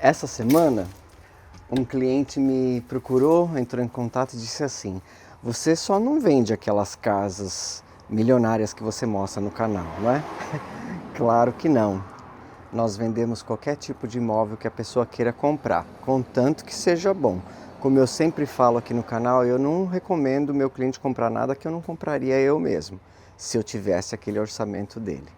Essa semana, um cliente me procurou, entrou em contato e disse assim: você só não vende aquelas casas milionárias que você mostra no canal, não é? Claro que não. Nós vendemos qualquer tipo de imóvel que a pessoa queira comprar, contanto que seja bom. Como eu sempre falo aqui no canal, eu não recomendo o meu cliente comprar nada que eu não compraria eu mesmo, se eu tivesse aquele orçamento dele.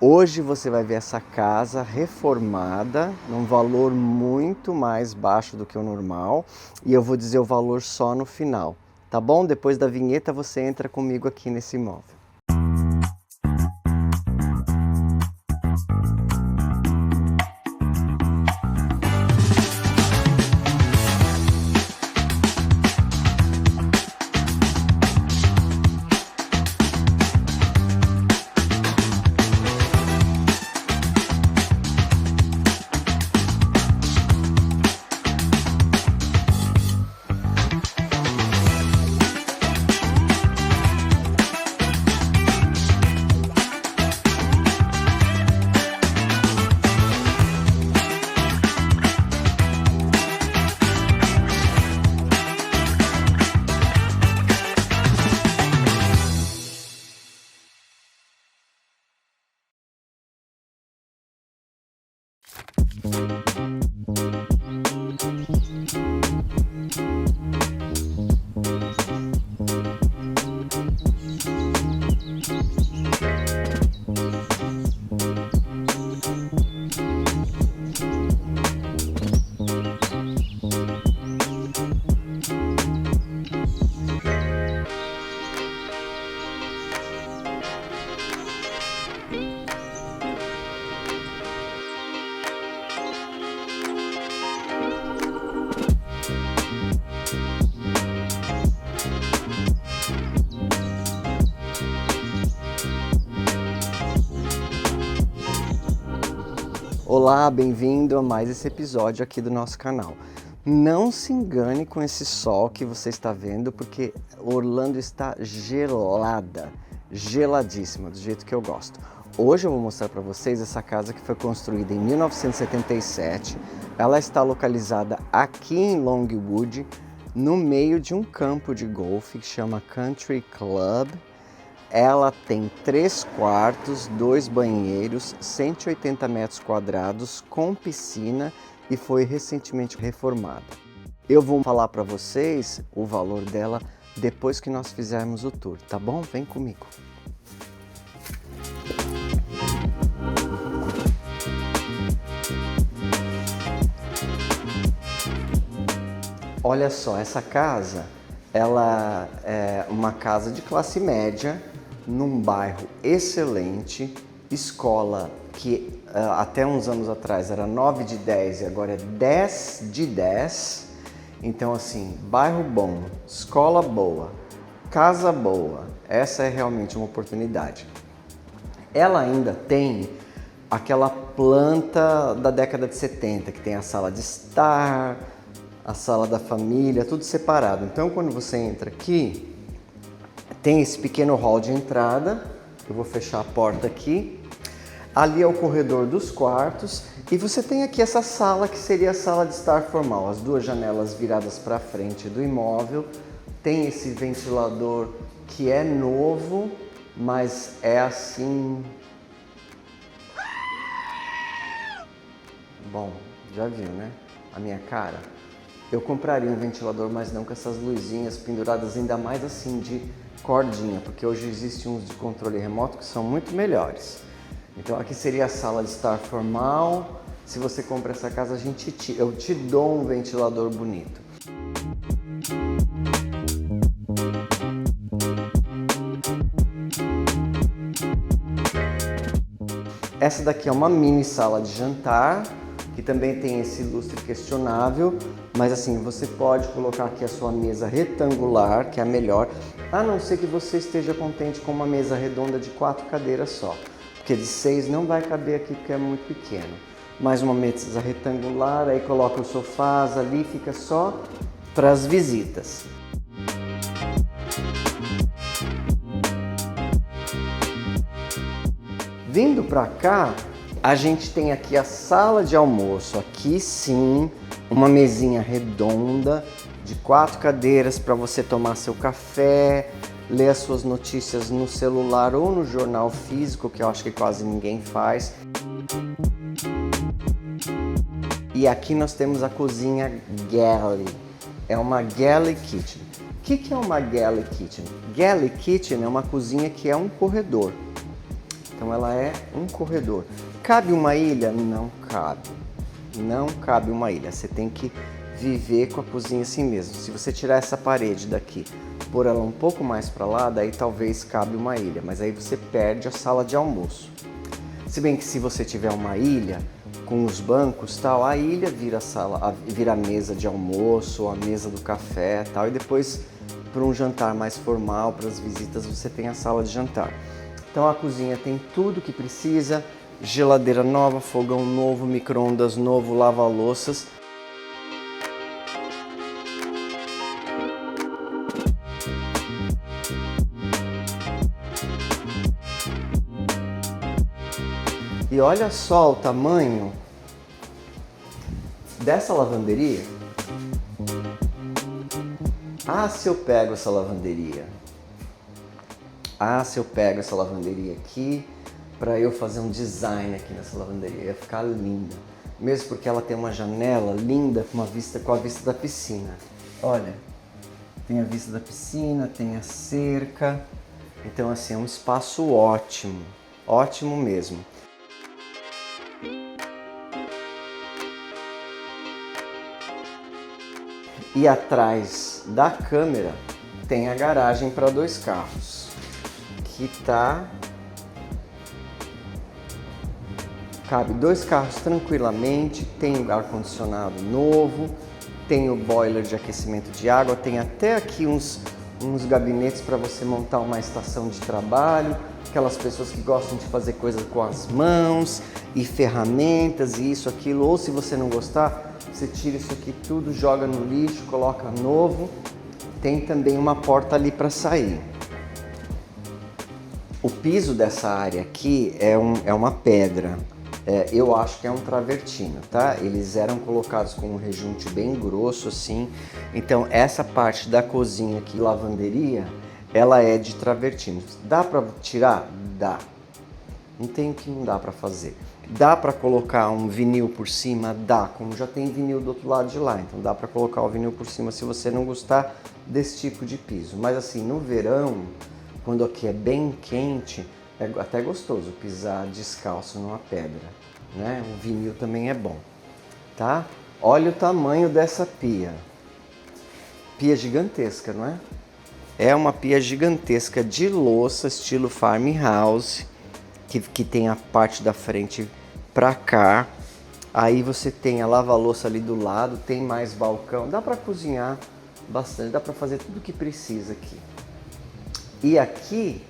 Hoje você vai ver essa casa reformada num valor muito mais baixo do que o normal e eu vou dizer o valor só no final, tá bom? Depois da vinheta você entra comigo aqui nesse imóvel. Olá, bem-vindo a mais esse episódio aqui do nosso canal. Não se engane com esse sol que você está vendo, porque Orlando está gelada, geladíssima, do jeito que eu gosto. Hoje eu vou mostrar para vocês essa casa que foi construída em 1977. Ela está localizada aqui em Longwood, no meio de um campo de golfe que chama Country Club. Ela tem 3 quartos, 2 banheiros, 180 metros quadrados, com piscina e foi recentemente reformada. Eu vou falar para vocês o valor dela depois que nós fizermos o tour, tá bom? Vem comigo. Olha só, essa casa, ela é uma casa de classe média, num bairro excelente, escola que até uns anos atrás era 9 de 10 e agora é 10 de 10. Então assim, bairro bom, escola boa, casa boa, essa é realmente uma oportunidade. Ela ainda tem aquela planta da década de 70, que tem a sala de estar, a sala da família, tudo separado. Então quando você entra aqui, tem esse pequeno hall de entrada, eu vou fechar a porta aqui. Ali é o corredor dos quartos e você tem aqui essa sala que seria a sala de estar formal. As 2 janelas viradas para frente do imóvel. Tem esse ventilador que é novo, mas é assim... Bom, já viu, né? A minha cara. Eu compraria um ventilador, mas não com essas luzinhas penduradas, ainda mais assim de cordinha, porque hoje existem uns de controle remoto que são muito melhores. Então aqui seria a sala de estar formal. Se você compra essa casa, eu te dou um ventilador bonito. Essa daqui é uma mini sala de jantar, que também tem esse lustre questionável, mas assim, você pode colocar aqui a sua mesa retangular, que é a melhor, a não ser que você esteja contente com uma mesa redonda de 4 cadeiras só, porque de 6 não vai caber aqui porque é muito pequeno. Mais uma mesa retangular, aí coloca os sofás ali, fica só para as visitas. Vindo para cá, A gente tem aqui a sala de almoço, aqui sim, uma mesinha redonda de 4 cadeiras para você tomar seu café, ler as suas notícias no celular ou no jornal físico, que eu acho que quase ninguém faz. E aqui nós temos a cozinha galley, é uma galley kitchen. O que é uma galley kitchen? Galley kitchen é uma cozinha que é um corredor. Então ela é um corredor. Cabe uma ilha? Não cabe. Não cabe uma ilha. Você tem que viver com a cozinha assim mesmo. Se você tirar essa parede daqui, pôr ela um pouco mais para lá, daí talvez cabe uma ilha. Mas aí você perde a sala de almoço. Se bem que se você tiver uma ilha com os bancos tal, a ilha vira sala, vira a mesa de almoço, a mesa do café tal, e depois para um jantar mais formal, para as visitas, você tem a sala de jantar. Então a cozinha tem tudo que precisa, geladeira nova, fogão novo, micro-ondas novo, lava-louças. E olha só o tamanho dessa lavanderia. Ah, se eu pego essa lavanderia. Ah, se eu pego essa lavanderia aqui para eu fazer um design aqui nessa lavanderia, ia ficar linda. Mesmo porque ela tem uma janela linda com a vista da piscina. Olha, tem a vista da piscina, tem a cerca. Então assim, é um espaço ótimo, ótimo mesmo. E atrás da câmera tem a garagem para 2 carros, que cabe 2 carros tranquilamente, tem ar-condicionado novo, tem o boiler de aquecimento de água, tem até aqui uns gabinetes para você montar uma estação de trabalho, aquelas pessoas que gostam de fazer coisas com as mãos e ferramentas e isso, aquilo, ou se você não gostar, você tira isso aqui tudo, joga no lixo, coloca novo. Tem também uma porta ali para sair. O piso dessa área aqui é uma pedra. Eu acho que é um travertino, tá? Eles eram colocados com um rejunte bem grosso assim. Então essa parte da cozinha aqui, lavanderia, ela é de travertino. Dá para tirar? Dá. Não tem o que não dá para fazer. Dá para colocar um vinil por cima? Dá, como já tem vinil do outro lado de lá, então dá para colocar o vinil por cima se você não gostar desse tipo de piso. Mas assim, no verão, quando aqui é bem quente, é até gostoso pisar descalço numa pedra, né? O vinil também é bom, tá? Olha o tamanho dessa pia. Pia gigantesca, não é? É uma pia gigantesca de louça, estilo farmhouse, que tem a parte da frente pra cá. Aí você tem a lava-louça ali do lado, tem mais balcão, dá para cozinhar bastante, dá para fazer tudo que precisa aqui. E aqui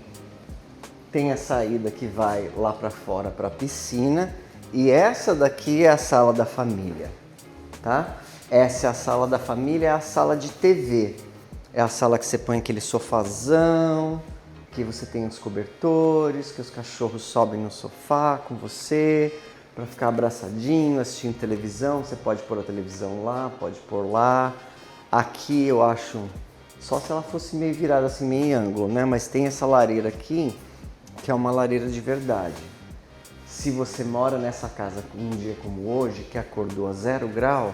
tem a saída que vai lá para fora para a piscina, e essa daqui é a sala da família, tá? Essa é a sala da família, é a sala de TV. É a sala que você põe aquele sofazão, que você tem os cobertores, que os cachorros sobem no sofá com você, para ficar abraçadinho, assistindo televisão. Você pode pôr a televisão lá, pode pôr lá. Aqui eu acho, só se ela fosse meio virada assim, meio em ângulo, né? Mas tem essa lareira aqui, que é uma lareira de verdade. Se você mora nessa casa um dia como hoje, que acordou a 0 grau,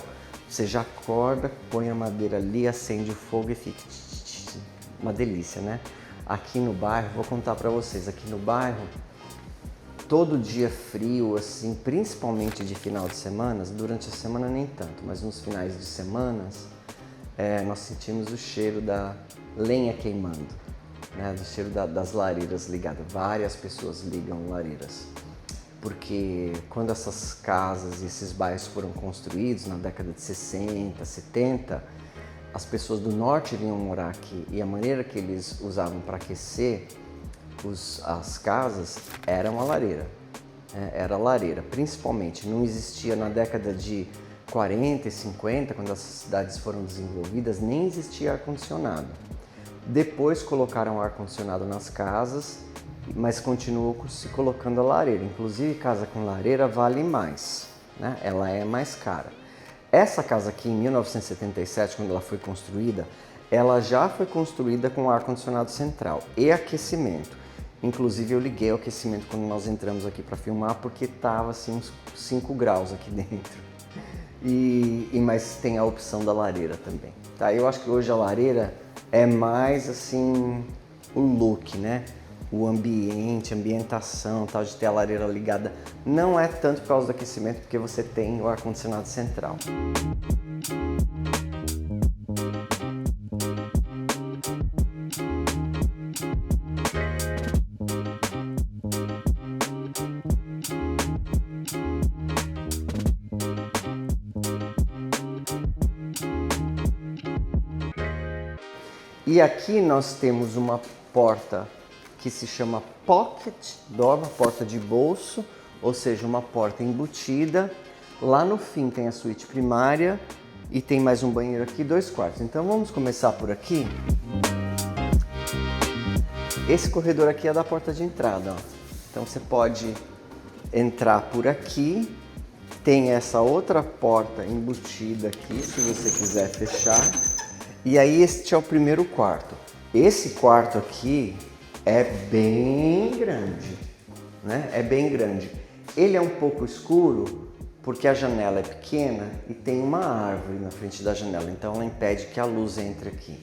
você já acorda, põe a madeira ali, acende o fogo e fica uma delícia, né? Aqui no bairro, vou contar para vocês, aqui no bairro, todo dia frio, assim, principalmente de final de semana, durante a semana nem tanto, mas nos finais de semanas, nós sentimos o cheiro da lenha queimando, né? Do cheiro das lareiras ligadas. Várias pessoas ligam lareiras, porque quando essas casas e esses bairros foram construídos na década de 60, 70, as pessoas do norte vinham morar aqui e a maneira que eles usavam para aquecer as casas era uma lareira, era lareira, principalmente. Não existia na década de 40 e 50, quando as cidades foram desenvolvidas, nem existia ar-condicionado. Depois colocaram ar-condicionado nas casas mas continua se colocando a lareira. Inclusive, casa com lareira vale mais, né? Ela é mais cara. Essa casa aqui, em 1977, quando ela foi construída, ela já foi construída com ar-condicionado central e aquecimento. Inclusive, eu liguei o aquecimento quando nós entramos aqui para filmar, porque estava assim uns 5 graus aqui dentro. Mas tem a opção da lareira também. Tá? Eu acho que hoje a lareira é mais assim o look, né? O ambiente, a ambientação, tal, de ter a lareira ligada. Não é tanto por causa do aquecimento, porque você tem o ar-condicionado central. E aqui nós temos uma porta que se chama Pocket Door, uma porta de bolso, ou seja, uma porta embutida. Lá no fim tem a suíte primária e tem mais um banheiro aqui, 2 quartos. Então vamos começar por aqui. Esse corredor aqui é da porta de entrada, ó. Então você pode entrar por aqui. Tem essa outra porta embutida aqui, se você quiser fechar. E aí este é o primeiro quarto. Esse quarto aqui é bem grande, né? É bem grande. Ele é um pouco escuro porque a janela é pequena e tem uma árvore na frente da janela, então ela impede que a luz entre aqui.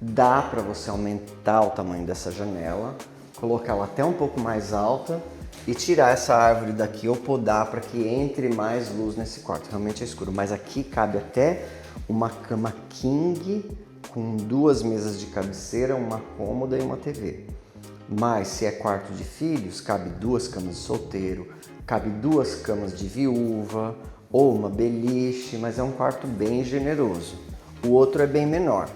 Dá para você aumentar o tamanho dessa janela, colocá-la até um pouco mais alta e tirar essa árvore daqui ou podar para que entre mais luz nesse quarto. Realmente é escuro, mas aqui cabe até uma cama king com 2 mesas de cabeceira, uma cômoda e uma TV. Mas se é quarto de filhos, cabe 2 camas de solteiro, cabe 2 camas de viúva ou uma beliche, mas é um quarto bem generoso. O outro é bem menor.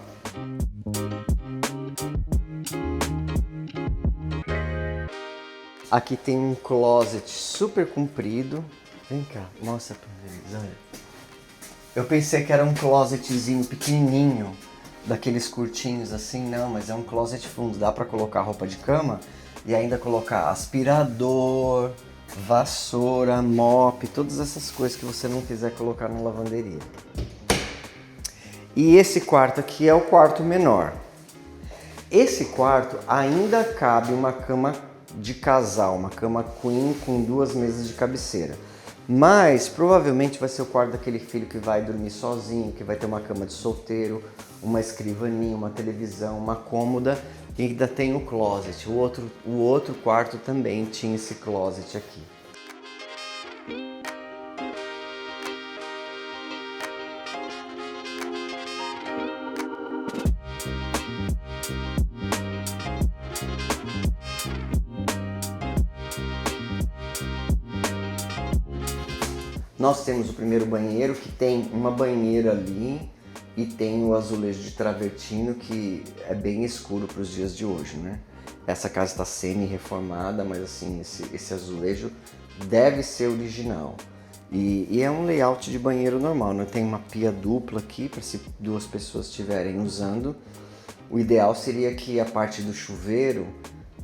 Aqui tem um closet super comprido. Vem cá, mostra pra eles, olha. Eu pensei que era um closetzinho pequenininho, daqueles curtinhos assim, não, mas é um closet fundo, dá pra colocar roupa de cama e ainda colocar aspirador, vassoura, mop, todas essas coisas que você não quiser colocar na lavanderia. E esse quarto aqui é o quarto menor. Esse quarto ainda cabe uma cama de casal, uma cama queen com 2 mesas de cabeceira. Mas provavelmente vai ser o quarto daquele filho que vai dormir sozinho, que vai ter uma cama de solteiro, uma escrivaninha, uma televisão, uma cômoda e ainda tem o closet. O outro quarto também tinha esse closet aqui. Nós temos o primeiro banheiro, que tem uma banheira ali e tem o azulejo de travertino, que é bem escuro para os dias de hoje, né? Essa casa está semi-reformada, mas assim, esse azulejo deve ser original. E é um layout de banheiro normal, né? Tem uma pia dupla aqui, para se 2 pessoas estiverem usando. O ideal seria que a parte do chuveiro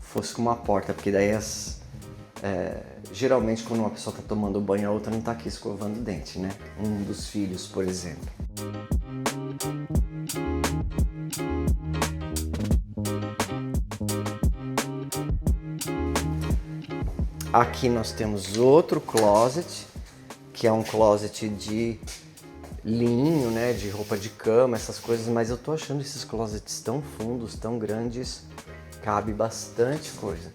fosse com uma porta, porque daí geralmente quando uma pessoa está tomando banho, a outra não está aqui escovando o dente, né? Um dos filhos, por exemplo. Aqui nós temos outro closet, que é um closet de linho, né? De roupa de cama, essas coisas, mas eu tô achando esses closets tão fundos, tão grandes, cabe bastante coisa.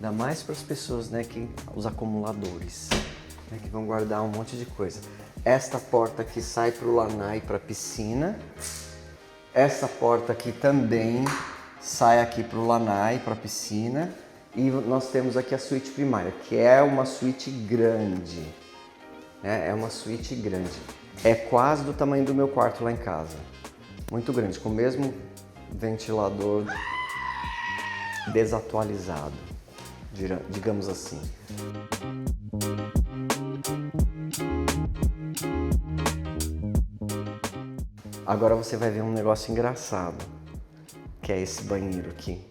Ainda mais para as pessoas, né, os acumuladores, né, que vão guardar um monte de coisa. Esta porta aqui sai para o lanai, para a piscina. Essa porta aqui também sai aqui para o lanai, para a piscina. E nós temos aqui a suíte primária, que é uma suíte grande. Né? É uma suíte grande. É quase do tamanho do meu quarto lá em casa. Muito grande, com o mesmo ventilador desatualizado, digamos assim. Agora você vai ver um negócio engraçado, que é esse banheiro aqui.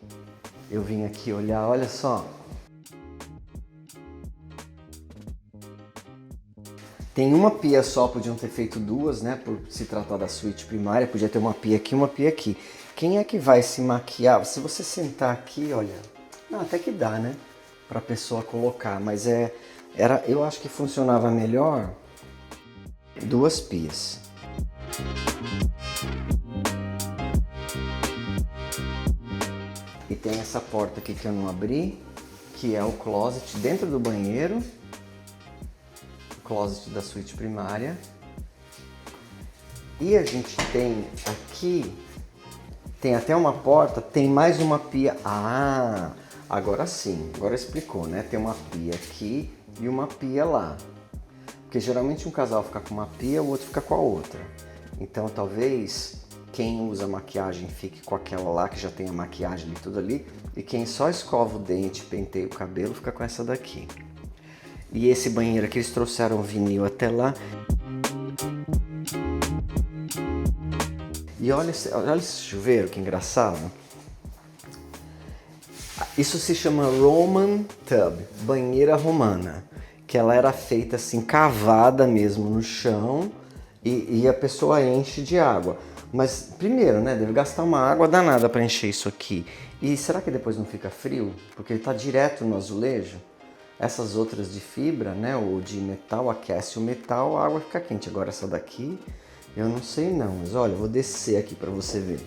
eu vim aqui olhar, olha só. Tem uma pia só, podiam ter feito duas, né? Por se tratar da suíte primária, podia ter uma pia aqui e uma pia aqui. Quem é que vai se maquiar? Se você sentar aqui, olha, não, até que dá, né? Pra pessoa colocar, mas eu acho que funcionava melhor duas pias. E tem essa porta aqui que eu não abri, que é o closet dentro do banheiro. O closet da suíte primária. E a gente tem aqui, tem até uma porta, tem mais uma pia. Ah, agora sim, agora explicou, né? Tem uma pia aqui e uma pia lá. Porque geralmente um casal fica com uma pia, o outro fica com a outra. Então talvez quem usa maquiagem fique com aquela lá, que já tem a maquiagem e tudo ali. E quem só escova o dente, penteia o cabelo, fica com essa daqui. E esse banheiro aqui, eles trouxeram vinil até lá. E olha esse chuveiro, que engraçado. Isso se chama Roman Tub, banheira romana. Que ela era feita assim, cavada mesmo no chão e a pessoa enche de água. Mas primeiro, né, deve gastar uma água danada para encher isso aqui. E será que depois não fica frio? Porque ele está direto no azulejo. Essas outras de fibra, né, ou de metal, aquece o metal, a água fica quente. Agora essa daqui, eu não sei não, mas olha, eu vou descer aqui para você ver.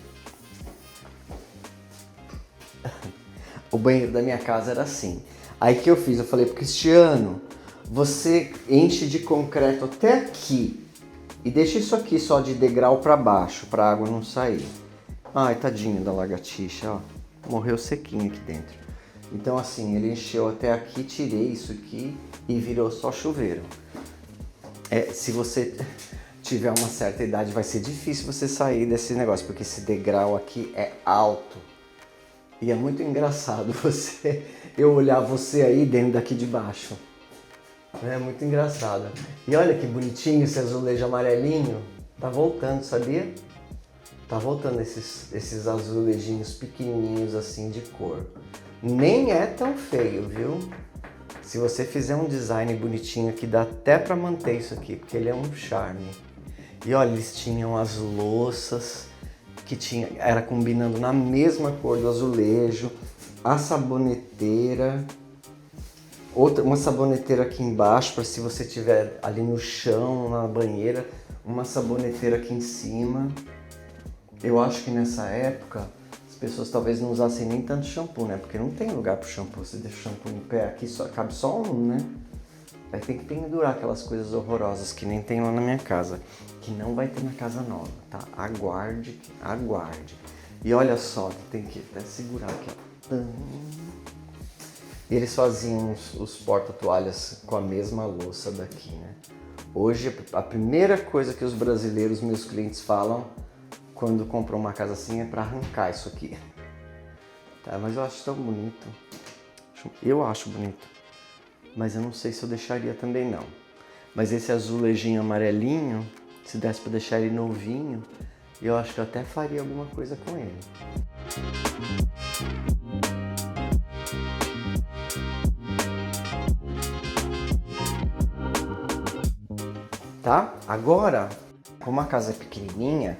O banheiro da minha casa era assim. Aí que eu fiz? Eu falei pro Cristiano, você enche de concreto até aqui e deixa isso aqui só de degrau para baixo, para a água não sair. Ai, tadinho da lagartixa, ó, morreu sequinho aqui dentro. Então assim, ele encheu até aqui, tirei isso aqui e virou só chuveiro. Se você tiver uma certa idade, vai ser difícil você sair desse negócio, porque esse degrau aqui é alto. E é muito engraçado eu olhar você aí dentro daqui de baixo. É muito engraçado. E olha que bonitinho esse azulejo amarelinho. Tá voltando, sabia? Tá voltando esses azulejinhos pequenininhos assim de cor. Nem é tão feio, viu? Se você fizer um design bonitinho aqui, dá até pra manter isso aqui, porque ele é um charme. E olha, eles tinham as louças que era combinando na mesma cor do azulejo, a saboneteira, uma saboneteira aqui embaixo para se você tiver ali no chão, na banheira, uma saboneteira aqui em cima. Eu acho que nessa época as pessoas talvez não usassem nem tanto shampoo, né? Porque não tem lugar para o shampoo. Você deixa o shampoo em pé aqui, cabe só um, né? Aí tem que pendurar aquelas coisas horrorosas que nem tem lá na minha casa, que não vai ter na casa nova, tá? Aguarde, aguarde. E olha só, tem que até segurar aqui, ó. E eles faziam os porta-toalhas com a mesma louça daqui, né? Hoje, a primeira coisa que os brasileiros, meus clientes, falam quando compram uma casa assim é para arrancar isso aqui. Tá, mas eu acho tão bonito. Eu acho bonito. Mas eu não sei se eu deixaria também não. Mas esse azulejinho amarelinho, se desse para deixar ele novinho, eu acho que eu até faria alguma coisa com ele. Tá? Agora, como a casa é pequenininha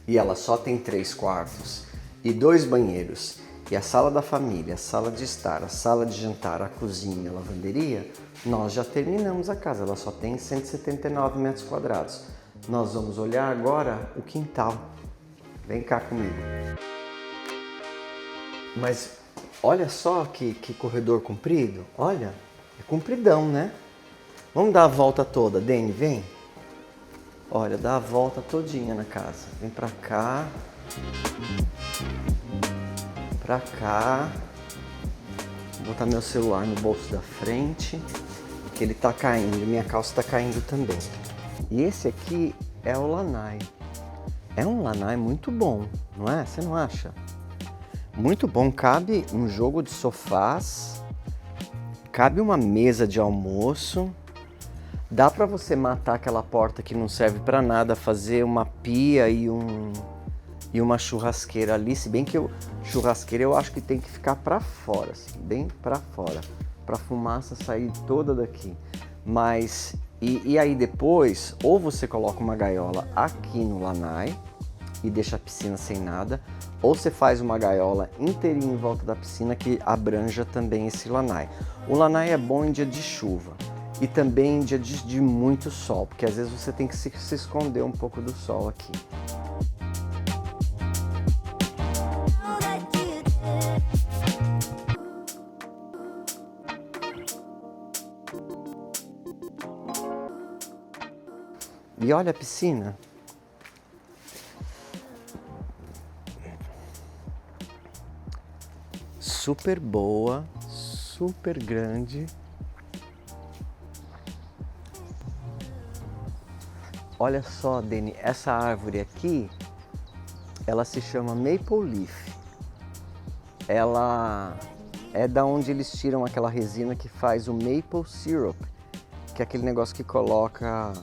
e ela só tem 3 quartos e 2 banheiros, e a sala da família, a sala de estar, a sala de jantar, a cozinha, a lavanderia, nós já terminamos a casa. Ela só tem 179 metros quadrados. Nós vamos olhar agora o quintal. Vem cá comigo. Mas olha só que corredor comprido. Olha, é compridão, né? Vamos dar a volta toda. Dani, vem. Olha, dá a volta todinha na casa. Vem pra cá. Pra cá. Vou botar meu celular no bolso da frente, que ele tá caindo, minha calça tá caindo também. E esse aqui é o lanai. É um lanai muito bom, não é? Você não acha? Muito bom, cabe um jogo de sofás, cabe uma mesa de almoço, dá pra você matar aquela porta que não serve pra nada, fazer uma pia e e uma churrasqueira ali, se bem que churrasqueira eu acho que tem que ficar para fora, assim, bem para fora, para a fumaça sair toda daqui. Mas, e aí depois, ou você coloca uma gaiola aqui no lanai e deixa a piscina sem nada, ou você faz uma gaiola inteirinha em volta da piscina que abranja também esse lanai. O lanai é bom em dia de chuva e também em dia de muito sol, porque às vezes você tem que se esconder um pouco do sol aqui. E olha a piscina. Super boa, super grande. Olha só, Dani, essa árvore aqui, ela se chama Maple Leaf. Ela é da onde eles tiram aquela resina que faz o maple syrup, que é aquele negócio que coloca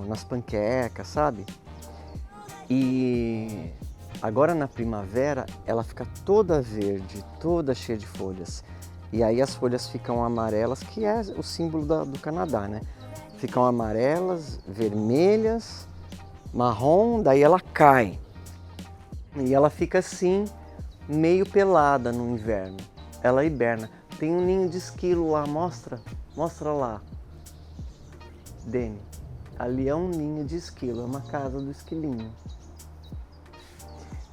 nas panquecas, sabe? E agora na primavera ela fica toda verde, toda cheia de folhas. E aí as folhas ficam amarelas, que é o símbolo do Canadá, né? Ficam amarelas, vermelhas, marrom, daí ela cai. E ela fica assim, meio pelada no inverno. Ela hiberna. Tem um ninho de esquilo lá, mostra lá. Dani, ali é um ninho de esquilo, é uma casa do esquilinho.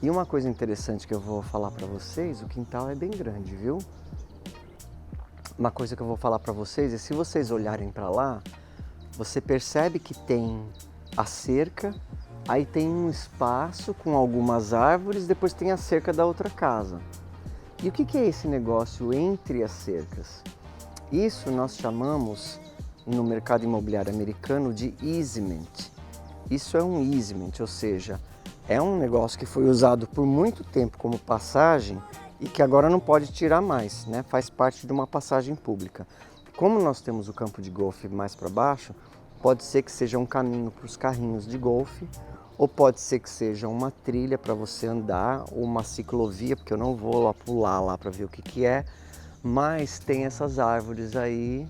E uma coisa interessante que eu vou falar para vocês, o quintal é bem grande, viu? Uma coisa que eu vou falar para vocês é, se vocês olharem para lá, você percebe que tem a cerca, aí tem um espaço com algumas árvores, depois tem a cerca da outra casa. E o que é esse negócio entre as cercas? Isso nós chamamos no mercado imobiliário americano de easement. Isso é um easement, ou seja, é um negócio que foi usado por muito tempo como passagem e que agora não pode tirar mais, né? Faz parte de uma passagem pública. Como nós temos o campo de golfe mais para baixo, pode ser que seja um caminho para os carrinhos de golfe, ou pode ser que seja uma trilha para você andar, ou uma ciclovia, porque eu não vou lá pular lá para ver o que é, mas tem essas árvores aí.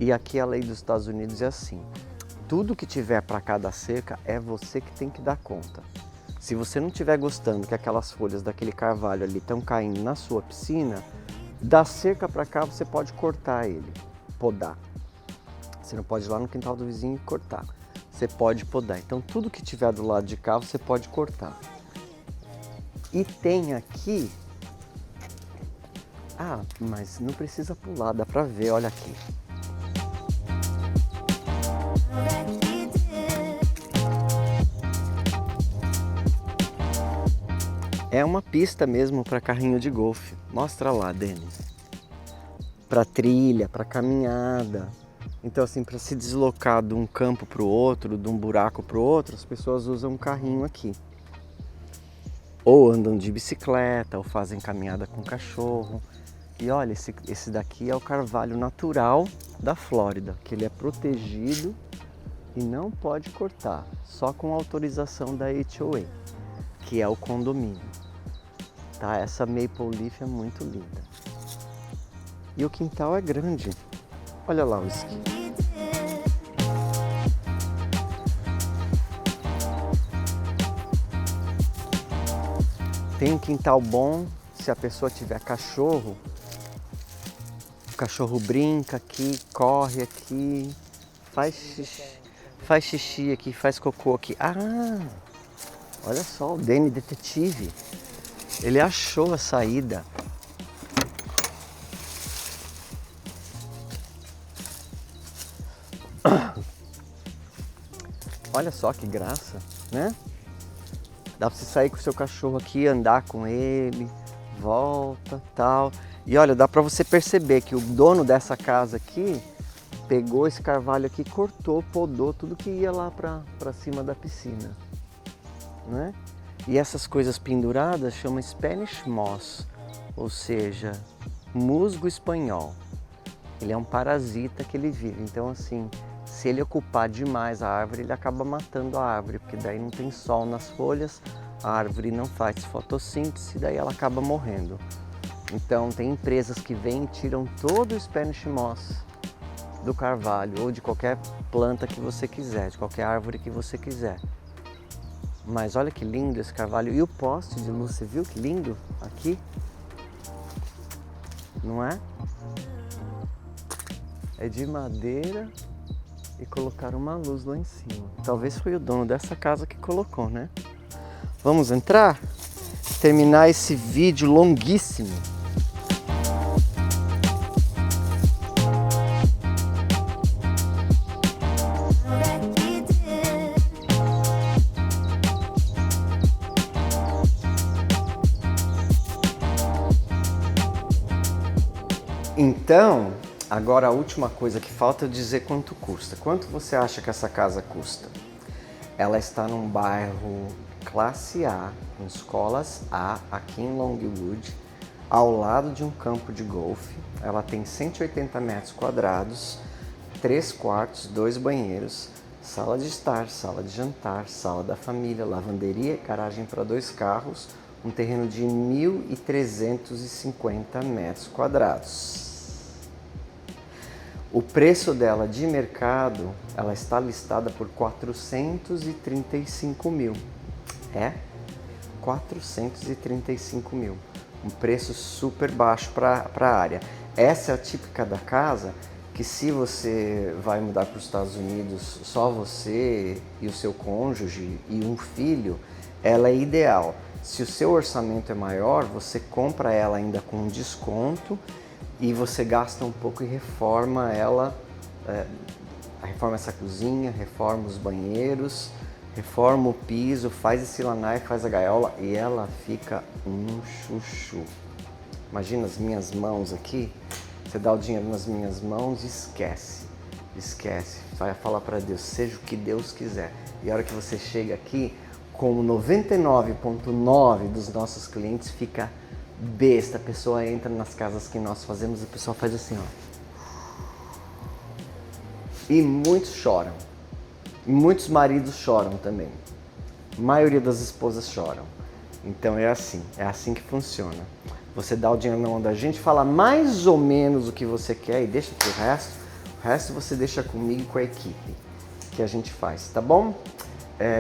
E aqui a lei dos Estados Unidos é assim: tudo que tiver para cada cerca é você que tem que dar conta. Se você não estiver gostando que aquelas folhas daquele carvalho ali estão caindo na sua piscina, da cerca para cá você pode cortar ele, podar. Você não pode ir lá no quintal do vizinho e cortar. Você pode podar. Então tudo que tiver do lado de cá você pode cortar. E tem aqui... Ah, mas não precisa pular, dá para ver, olha aqui. É uma pista mesmo para carrinho de golfe. Mostra lá, Denis. Para trilha, para caminhada. Então, assim, para se deslocar de um campo para o outro, de um buraco para o outro, as pessoas usam um carrinho aqui. Ou andam de bicicleta, ou fazem caminhada com cachorro. E olha, esse daqui é o carvalho natural da Flórida, que ele é protegido e não pode cortar, só com autorização da HOA, que é o condomínio. Tá? Essa Maple Leaf é muito linda. E o quintal é grande. Olha lá o esqui. Tem um quintal bom, se a pessoa tiver cachorro, o cachorro brinca aqui, corre aqui, faz xixi aqui, faz cocô aqui. Ah, olha só, o Danny Detetive, ele achou a saída. Olha só que graça, né? Dá pra você sair com o seu cachorro aqui, andar com ele, volta, tal. E olha, dá pra você perceber que o dono dessa casa aqui pegou esse carvalho aqui, cortou, podou tudo que ia lá pra cima da piscina, né? E essas coisas penduradas chamam Spanish Moss, ou seja, musgo espanhol. Ele é um parasita que ele vive. Então, assim, Se ele ocupar demais a árvore, ele acaba matando a árvore, porque daí não tem sol nas folhas, a árvore não faz fotossíntese, daí ela acaba morrendo. Então tem empresas que vêm e tiram todo o Spanish Moss do carvalho ou de qualquer planta que você quiser, de qualquer árvore que você quiser. Mas olha que lindo esse carvalho. E o poste de luz, você viu que lindo aqui? Não é? É de madeira e colocaram uma luz lá em cima. Talvez foi o dono dessa casa que colocou, né? Vamos entrar? Terminar esse vídeo longuíssimo. Então, agora a última coisa que falta é dizer quanto custa. Quanto você acha que essa casa custa? Ela está num bairro classe A, com escolas A, aqui em Longwood, ao lado de um campo de golfe. Ela tem 180 metros quadrados, 3 quartos, 2 banheiros, sala de estar, sala de jantar, sala da família, lavanderia, garagem para 2 carros, um terreno de 1.350 metros quadrados. O preço dela de mercado, ela está listada por 435 mil. 435 mil. Um preço super baixo para a área. Essa é a típica da casa que, se você vai mudar para os Estados Unidos, só você e o seu cônjuge e um filho, ela é ideal. Se o seu orçamento é maior, você compra ela ainda com desconto e você gasta um pouco e reforma ela, reforma essa cozinha, reforma os banheiros, reforma o piso, faz esse lanai, faz a gaiola e ela fica um chuchu. Imagina as minhas mãos aqui, você dá o dinheiro nas minhas mãos e esquece. Vai falar para Deus, seja o que Deus quiser. E a hora que você chega aqui, como 99,9% dos nossos clientes, fica besta. A pessoa entra nas casas que nós fazemos, a pessoa faz assim, ó. E muitos choram. Muitos maridos choram também. A maioria das esposas choram. Então é assim que funciona. Você dá o dinheiro na mão da gente, fala mais ou menos o que você quer e deixa pro resto. O resto você deixa comigo e com a equipe que a gente faz, tá bom?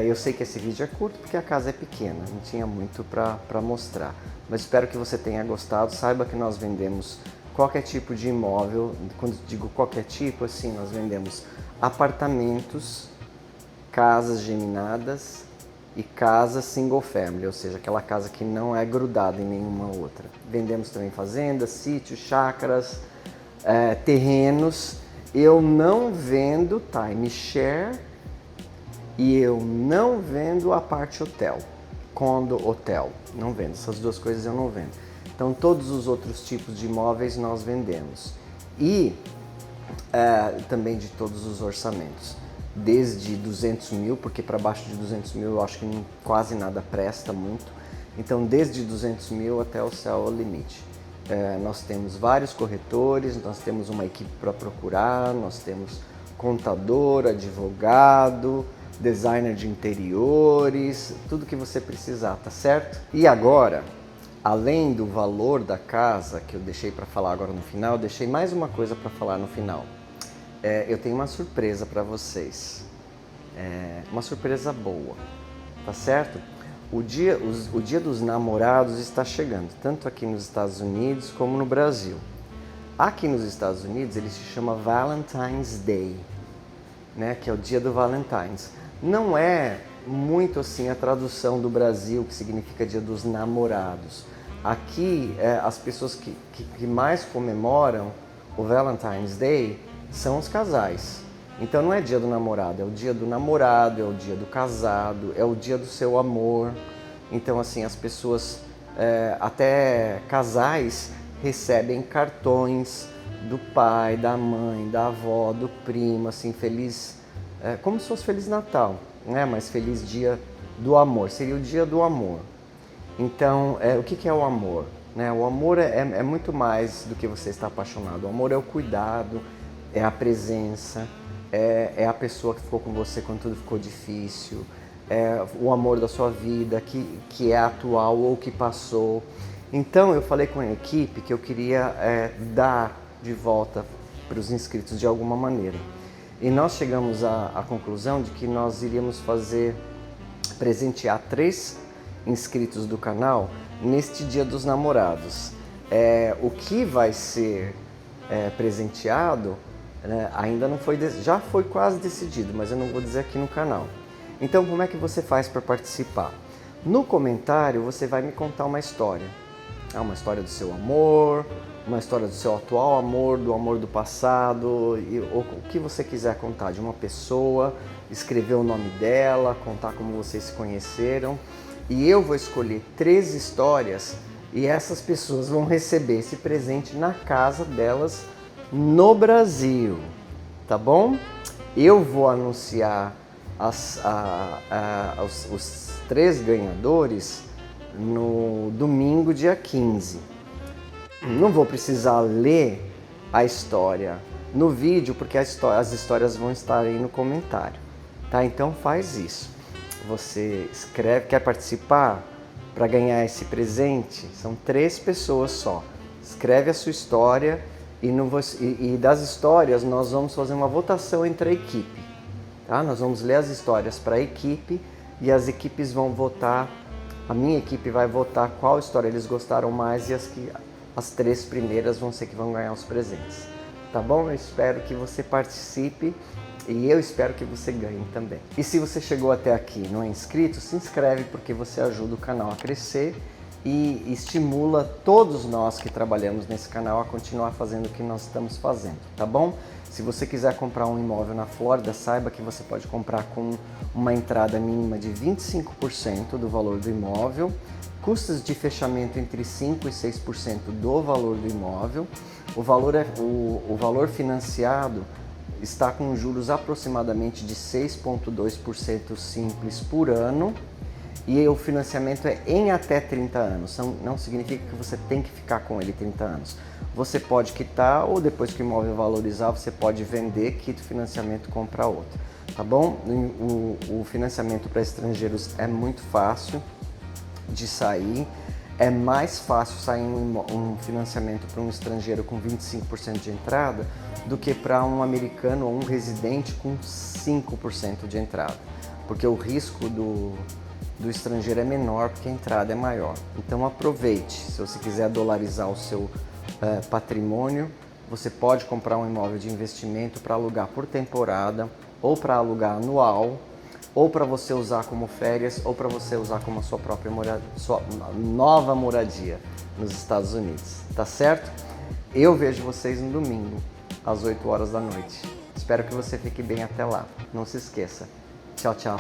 Eu sei que esse vídeo é curto porque a casa é pequena, não tinha muito para mostrar. Mas espero que você tenha gostado. Saiba que nós vendemos qualquer tipo de imóvel. Quando digo qualquer tipo, assim, nós vendemos apartamentos, casas geminadas e casas single family, ou seja, aquela casa que não é grudada em nenhuma outra. Vendemos também fazendas, sítios, chácaras, terrenos. Eu não vendo timeshare e eu não vendo a parte hotel, condo hotel, não vendo, essas duas coisas eu não vendo. Então todos os outros tipos de imóveis nós vendemos e também de todos os orçamentos, desde 200 mil, porque para baixo de 200 mil eu acho que quase nada presta muito, então desde 200 mil até o céu é o limite. Nós temos vários corretores, nós temos uma equipe para procurar, nós temos contador, advogado, designer de interiores, tudo que você precisar, tá certo? E agora, além do valor da casa, que eu deixei para falar agora no final, eu deixei mais uma coisa para falar no final. Eu tenho uma surpresa para vocês, uma surpresa boa, tá certo? O dia dos namorados está chegando, tanto aqui nos Estados Unidos como no Brasil. Aqui nos Estados Unidos ele se chama Valentine's Day, né, que é o dia do Valentine's. Não é muito assim a tradução do Brasil, que significa dia dos namorados. Aqui, as pessoas que mais comemoram o Valentine's Day são os casais. Então não é dia do namorado, é o dia do namorado, é o dia do casado, é o dia do seu amor. Então assim, as pessoas, até casais, recebem cartões do pai, da mãe, da avó, do primo, assim, feliz, como se fosse Feliz Natal, né? Mas feliz dia do amor, seria o dia do amor. Então, o que é o amor? Né? O amor é muito mais do que você estar apaixonado. O amor é o cuidado, é a presença, é a pessoa que ficou com você quando tudo ficou difícil, é o amor da sua vida, que é atual ou que passou. Então eu falei com a equipe que eu queria dar de volta para os inscritos de alguma maneira. E nós chegamos à conclusão de que nós iríamos presentear 3 inscritos do canal neste Dia dos Namorados. O que vai ser presenteado, né, ainda não foi, já foi quase decidido, mas eu não vou dizer aqui no canal. Então, como é que você faz para participar? No comentário você vai me contar uma história. Uma história do seu amor, uma história do seu atual amor, do amor do passado, ou o que você quiser contar de uma pessoa, escrever o nome dela, contar como vocês se conheceram. E eu vou escolher 3 histórias e essas pessoas vão receber esse presente na casa delas no Brasil, tá bom? Eu vou anunciar os 3 ganhadores no domingo, dia 15. Não vou precisar ler a história no vídeo, porque as histórias vão estar aí no comentário, tá? Então faz isso. Você escreve, quer participar para ganhar esse presente? São 3 pessoas só. Escreve a sua história e das histórias nós vamos fazer uma votação entre a equipe, tá? Nós vamos ler as histórias para a equipe e as equipes vão votar. A minha equipe vai votar qual história eles gostaram mais e as 3 primeiras vão ser que vão ganhar os presentes. Tá bom? Eu espero que você participe e eu espero que você ganhe também. E se você chegou até aqui e não é inscrito, se inscreve porque você ajuda o canal a crescer e estimula todos nós que trabalhamos nesse canal a continuar fazendo o que nós estamos fazendo, tá bom? Se você quiser comprar um imóvel na Flórida, saiba que você pode comprar com uma entrada mínima de 25% do valor do imóvel, custos de fechamento entre 5% e 6% do valor do imóvel. O valor financiado está com juros aproximadamente de 6,2% simples por ano e o financiamento é em até 30 anos. Não significa que você tem que ficar com ele 30 anos. Você pode quitar ou depois que o imóvel valorizar, você pode vender, quita o financiamento e compra outro. Tá bom? O financiamento para estrangeiros é muito fácil de sair. É mais fácil sair um financiamento para um estrangeiro com 25% de entrada do que para um americano ou um residente com 5% de entrada. Porque o risco do estrangeiro é menor porque a entrada é maior. Então aproveite. Se você quiser dolarizar o seu patrimônio, você pode comprar um imóvel de investimento para alugar por temporada ou para alugar anual, ou para você usar como férias, ou para você usar como a sua própria sua nova moradia nos Estados Unidos, tá certo? Eu vejo vocês no domingo, às 8 horas da noite. Espero que você fique bem até lá. Não se esqueça. Tchau, tchau.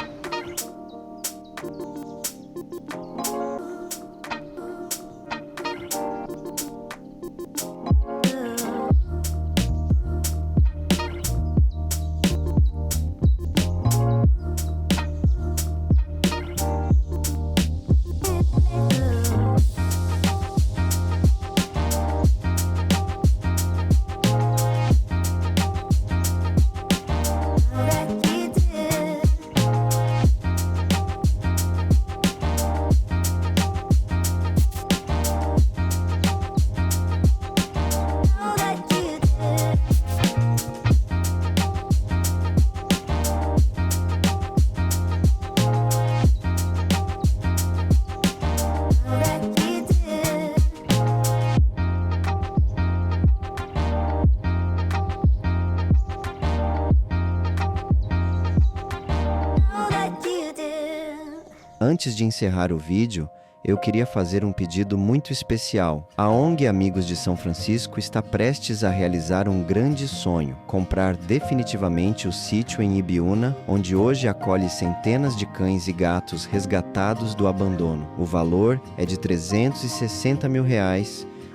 Antes de encerrar o vídeo, eu queria fazer um pedido muito especial. A ONG Amigos de São Francisco está prestes a realizar um grande sonho: comprar definitivamente o sítio em Ibiúna, onde hoje acolhe centenas de cães e gatos resgatados do abandono. O valor é de R$360 mil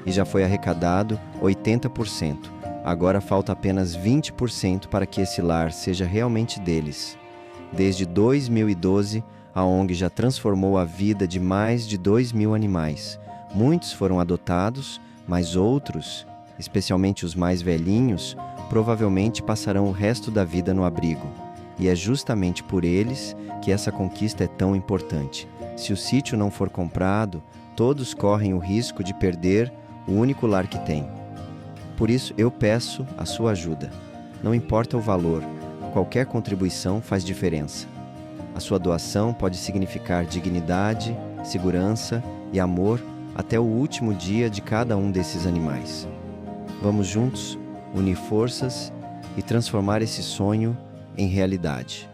e já foi arrecadado 80%. Agora falta apenas 20% para que esse lar seja realmente deles. Desde 2012, a ONG já transformou a vida de mais de 2.000 animais. Muitos foram adotados, mas outros, especialmente os mais velhinhos, provavelmente passarão o resto da vida no abrigo. E é justamente por eles que essa conquista é tão importante. Se o sítio não for comprado, todos correm o risco de perder o único lar que têm. Por isso, eu peço a sua ajuda. Não importa o valor, qualquer contribuição faz diferença. A sua doação pode significar dignidade, segurança e amor até o último dia de cada um desses animais. Vamos juntos unir forças e transformar esse sonho em realidade.